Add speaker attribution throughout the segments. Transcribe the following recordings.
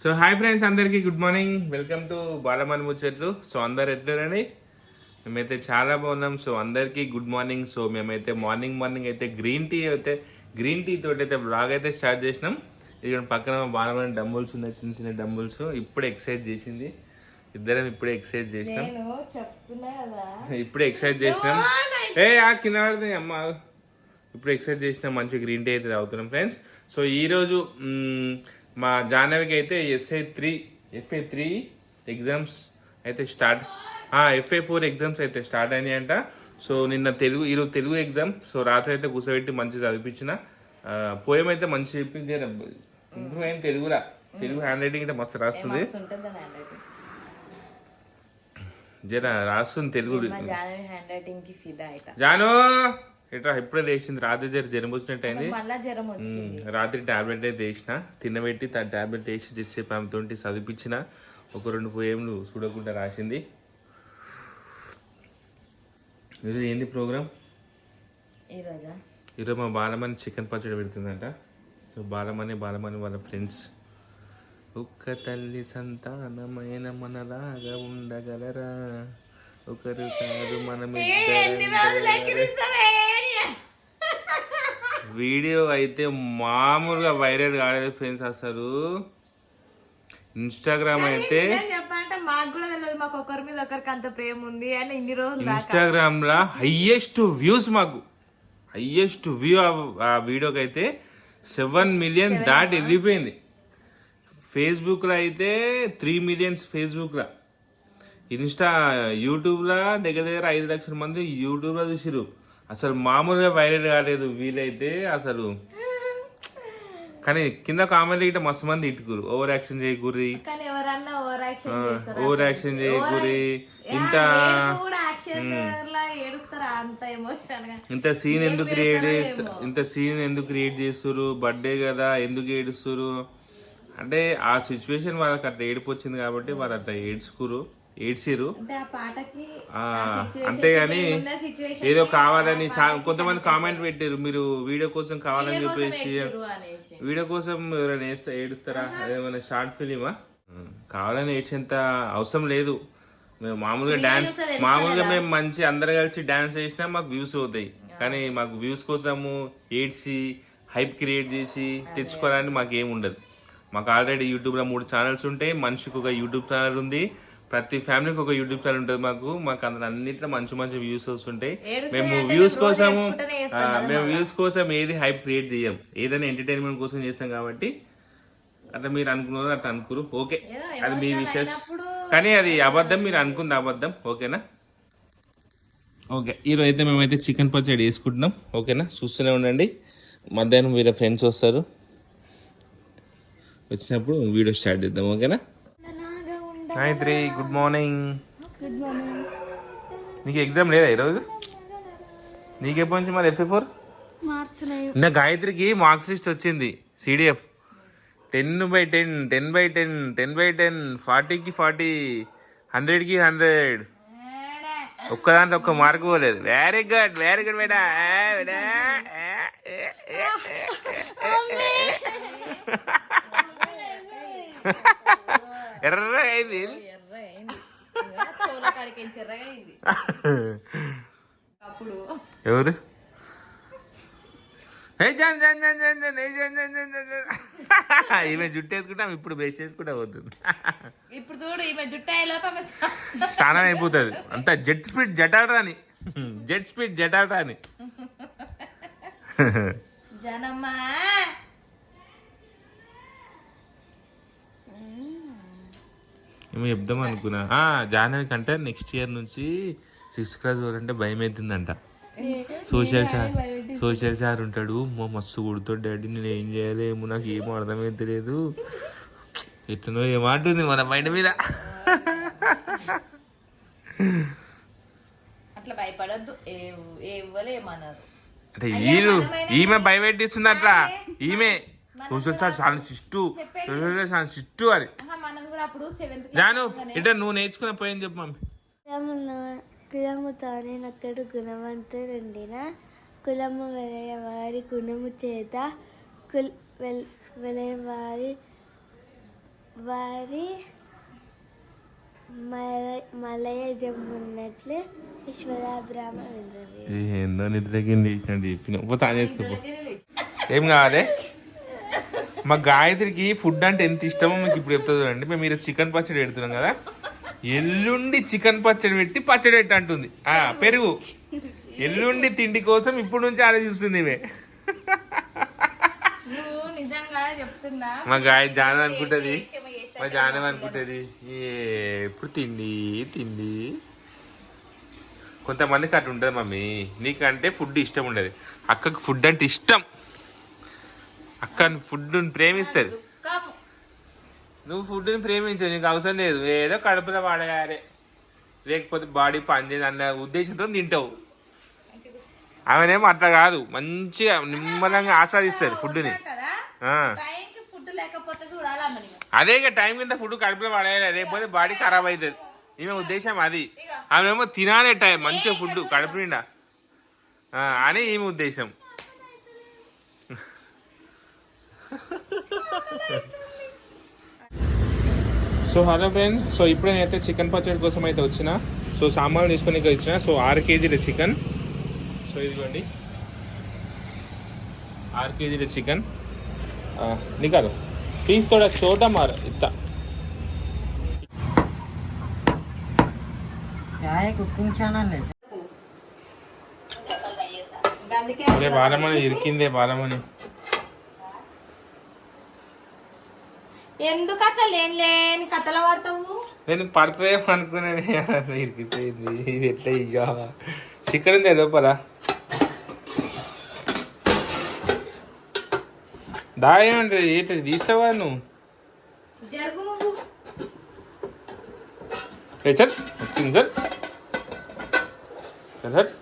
Speaker 1: So hi friends, అందరికీ good morning. Welcome to Balamani ముచ్చట్లు. So అందరు ఎట్లురండి? మేమైతే చాలా బాగున్నాం. సో అందరికీ గుడ్ మార్నింగ్. సో మేమైతే మార్నింగ్ అయితే గ్రీన్ టీ తోటి అయితే బ్లాగ్ అయితే స్టార్ట్ చేసినాం. ఇక్కడ పక్కన బాలమని డంబుల్స్ ఉన్నాయి, చిన్న చిన్న డంబుల్స్. ఇప్పుడే ఎక్సర్సైజ్ చేసింది, ఇద్దరం ఇప్పుడే ఎక్సర్సైజ్ చేసినాం. కింద పడుతుంది అమ్మ. ఇప్పుడు ఎక్సర్సైజ్ చేసినాం, మంచి గ్రీన్ టీ అయితే తాగుతున్నాం ఫ్రెండ్స్. సో ఈరోజు మా జాహ్నవికి అయితే FA3 ఎగ్జామ్స్ అయితే స్టార్ట్, FA4 ఎగ్జామ్స్ అయితే స్టార్ట్ అయినాయంట. సో నిన్న ఈరోజు తెలుగు ఎగ్జామ్. సో రాత్రి అయితే కూర్చోబెట్టి మంచిగా చదివించిన. పోయం అయితే మంచి చెప్పింది. ఇంప్రూవ్ అయింది తెలుగు హ్యాండ్ రైటింగ్ అయితే మస్తు రాస్తుంది, జర రాస్తుంది తెలుగు. జాను ఎట్లా ఇప్పుడే లేచింది, రాత్రి జ్వరం వచ్చినట్టు అయింది. రాత్రి టాబ్లెట్ అయితే వేసిన, తినబెట్టి టాబ్లెట్ వేసి చేసేపు ఆమెతో చదివించిన. ఒక 2 పోయంలు చూడకుండా రాసింది. ఈరోజు ఏంది ప్రోగ్రామ్? ఈరోజు మా బాలమని చికెన్ పచ్చడి పెడుతుందంట. సో బాలమని వాళ్ళ ఫ్రెండ్స్, ఒక్క తల్లి సంతానమైన మనలాగా ఉండగలరా, ఒకరు కాదు మనం వీడియో అయితే మామూలుగా వైరల్ కాలేదు ఫ్రెండ్స్. అసలు ఇన్స్టాగ్రామ్ అయితే ఇన్స్టాగ్రామ్ లో హైయెస్ట్ వ్యూ ఆ వీడియోకి అయితే 7 మిలియన్ దాటి వెళ్ళిపోయింది. ఫేస్బుక్ లో అయితే 3 మిలియన్స్ ఫేస్బుక్ లో. యూట్యూబ్లో దగ్గర 5 లక్షల మంది యూట్యూబ్లో చూసిరు. అసలు మామూలుగా వైరల్ కాలేదు వీలైతే అసలు. కానీ కింద కామెంట్ ఇట్లా మస్తు మంది ఇట్టుకురు, ఓవర్ యాక్షన్ చేయకూరి, ఇంత సీన్ ఎందుకు క్రియేట్ చేస్తురు, బర్త్డే కదా ఎందుకు ఏడుస్తురు అంటే ఆ సిచ్యువేషన్ వాళ్ళకి అట్లా ఏడుపు వచ్చింది కాబట్టి వాళ్ళు అట్లా ఏడ్చిరు. అంతేగాని ఏదో కావాలని కొంతమంది కామెంట్ పెట్టారు, మీరు వీడియో కోసం కావాలని చెప్పేసి. వీడియో కోసం ఎవరైనా ఏడుస్తారా? అదేమైనా షార్ట్ ఫిలిమా? కావాలని ఏడ్చేంత అవసరం లేదు. మేము మామూలుగా మేము మంచి అందరు కలిసి డాన్స్ చేసినా మాకు వ్యూస్ అవుతాయి. కానీ మాకు వ్యూస్ కోసము ఏడ్చి హైప్ క్రియేట్ చేసి తెచ్చుకోవాలని మాకు ఏమి ఉండదు. మాకు ఆల్రెడీ యూట్యూబ్లో 3 ఛానల్స్ ఉంటాయి. మనిషికి ఒక యూట్యూబ్ ఛానల్ ఉంది, ప్రతి ఫ్యామిలీకి ఒక యూట్యూబ్ ఛానల్ ఉంటుంది. మాకు అందులో అన్నిట్లో మంచి వ్యూస్ వస్తుంటాయి. మేము వ్యూస్ కోసం ఏది హైప్ క్రియేట్ చేయం, ఏదైనా ఎంటర్టైన్మెంట్ కోసం చేస్తాం. కాబట్టి అట్లా మీరు అనుకున్నారు, అట్లా అనుకురు, ఓకే, అది మీ విషెస్. కానీ అది అబద్ధం, మీరు అనుకుంది అబద్ధం, ఓకేనా? ఓకే, ఈరోజు అయితే మేమైతే చికెన్ పచ్చడి వేసుకుంటున్నాం, ఓకేనా? చూస్తూనే ఉండండి. మధ్యాహ్నం వీళ్ళ ఫ్రెండ్స్ వస్తారు, వచ్చినప్పుడు వీడియో స్టార్ట్ చేద్దాం, ఓకేనా? Gayatri good morning. నీకు ఎగ్జామ్ లేదా ఈరోజు? నీకెప్పటి నుంచి మరి FA4? నా గాయత్రికి మార్క్స్ లిస్ట్ వచ్చింది, CDF 10/10, 10/10, 10/10, 40కి 40, 100కి 100. ఒక్కదాంట్లో ఒక్క మార్క్ పోలేదు. వెరీ గుడ్ బేటా. ఎర్రగా అయింది. ఎవరు? ఈమె జుట్టు వేసుకుంటాం, ఇప్పుడు బ్రష్ చేసుకుంటా పోతుంది.
Speaker 2: ఇప్పుడు చూడు, ఈమె జుట్టు
Speaker 1: స్నానం అయిపోతుంది. అంత జెట్ స్పీడ్ జటాలని
Speaker 2: జనమ్మా.
Speaker 1: ఏమో చెప్దాం అనుకున్నా. జాహ్నవి కంటే నెక్స్ట్ ఇయర్ నుంచి 6th క్లాస్ వరంటే భయం అవుతుందంట. సోషల్ సార్ ఉంటాడు, మస్తు కొడుతాడు డాడీ, నేను ఏం చేయాలి ఏమో నాకు ఏమో అర్థమైతలేదు, ఎట్లనో ఏమంటుంది మన మైండ్ మీద.
Speaker 2: అట్లా భయపడద్దు, ఏమన్నారు
Speaker 1: అంటే ఈమె భయపెట్టిస్తుంది అట్లా. ఈమె సోషల్ సార్ చాలా సిట్టు అని. జాను ఇట్లా నువ్వు నేర్చుకున్న పోయిన చెప్పు మమ్మీ.
Speaker 3: కులముతోనే నక్కడు గుణవంతుడుండిన కులము వెలయవారి గుణము చేత వెలయవారి వారి మలయ జమ్మున్నట్లు విశ్వదాభిరామ వింటుంది.
Speaker 1: ఏందో నిద్రకి చెప్పిన తాను చేసుకో. ఏం కావాలి? మా గాయత్రికి ఫుడ్ అంటే ఎంత ఇష్టమో మీకు ఇప్పుడు చెప్తా చూడండి. మేము మీరు చికెన్ పచ్చడి పెడుతున్నాం కదా, ఎల్లుండి చికెన్ పచ్చడి పెట్టి పచ్చడి పెట్టి అంటుంది. పెరుగు ఎల్లుండి తిండి కోసం ఇప్పుడు నుంచి ఆలోచిస్తుంది ఇవే. మా గాయ జానం అనుకుంటది, మా జానం అనుకుంటది ఎప్పుడు తిండి తిండి. కొంతమందికి అట్లా ఉంటుంది మమ్మీ. నీకంటే ఫుడ్ ఇష్టం ఉండదు, అక్కకు ఫుడ్ అంటే ఇష్టం. అక్క ఫుడ్ ప్రేమిస్తుంది, నువ్వు ఫుడ్ని ప్రేమించవు. నీకు అవసరం లేదు, ఏదో కడుపులో వాడగారే లేకపోతే బాడీ పనిచేయదు అన్న ఉద్దేశంతో తింటావు. ఆమెనేమో అట్లా కాదు, మంచిగా నిమ్మలంగా ఆస్వాదిస్తుంది ఫుడ్ని. అదే ఇక టైం కింద ఫుడ్ కడుపులో పడేయాలి, లేకపోతే బాడీ ఖరాబ్ అవుతుంది. ఈమె ఉద్దేశం అది. ఆమెమో తినాలే టైం మంచిగా ఫుడ్ కడుపు నిండా అని ఈమె ఉద్దేశం. సో హలో ఫ్రెండ్స్, సో ఇప్పుడే నేనైతే చికెన్ పచ్చడి కోసం అయితే వచ్చిన. సో సామాన్లు తీసుకొని వచ్చిన. సో 6 కేజీల చికెన్. సో ఇదిగోండి 6 కేజీల చికెన్. నికాలు పీస్ తోడా చోటా మార ఇత్తా
Speaker 4: కుకింగ్ ఛానల్.
Speaker 1: బాలమని ఇరికిందే బాలమని.
Speaker 2: ఎందుకు అట్లా లేని కథలు పడతావు?
Speaker 1: నేను పడుతుందేమో అనుకున్నాను, ఇరికిపోయింది. ఇది ఎట్లా ఇయ్యా చికెన్ ఉంది లోపల. దాయేమంటే ఏంటి తీస్తావా నువ్వు?
Speaker 2: జరుగు నువ్వు.
Speaker 1: చల్ వచ్చింది చల్ చల్.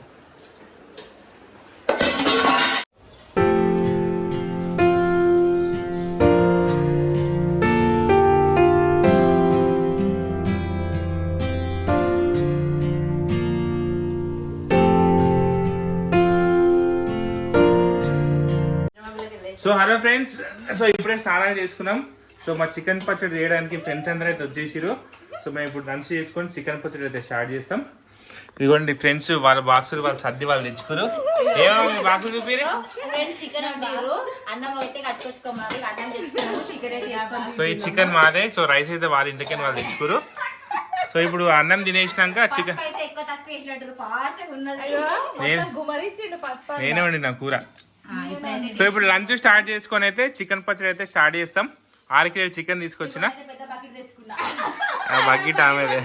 Speaker 1: సో హలో ఫ్రెండ్స్, సో ఇప్పుడే స్నానం చేసుకున్నాం. సో మా చికెన్ పచ్చడి చేయడానికి ఫ్రెండ్స్ అందరూ అయితే వచ్చేసారు. సో మేము ఇప్పుడు లంచ్ చేసుకొని చికెన్ పచ్చడి అయితే స్టార్ట్ చేస్తాం. ఇదిగోండి ఫ్రెండ్స్, వాళ్ళ బాక్సులు వాళ్ళు సర్ది వాళ్ళు తెచ్చుకోరు. ఏమో మీ బాక్సులు చూపిరు. సో ఈ చికెన్ మాదే. సో రైస్ అయితే వాళ్ళ ఇంటికని వాళ్ళు తెచ్చుకోరు. సో ఇప్పుడు అన్నం తినేసినాక చికెన్ నేనే వండినా కూర. సో ఇప్పుడు లంచ్ స్టార్ట్ చేసుకొని అయితే చికెన్ పచ్చడి అయితే స్టార్ట్ చేస్తాం. 6 కిలోల చికెన్ తీసుకొచ్చిన. బకెట్ ఆమెదే.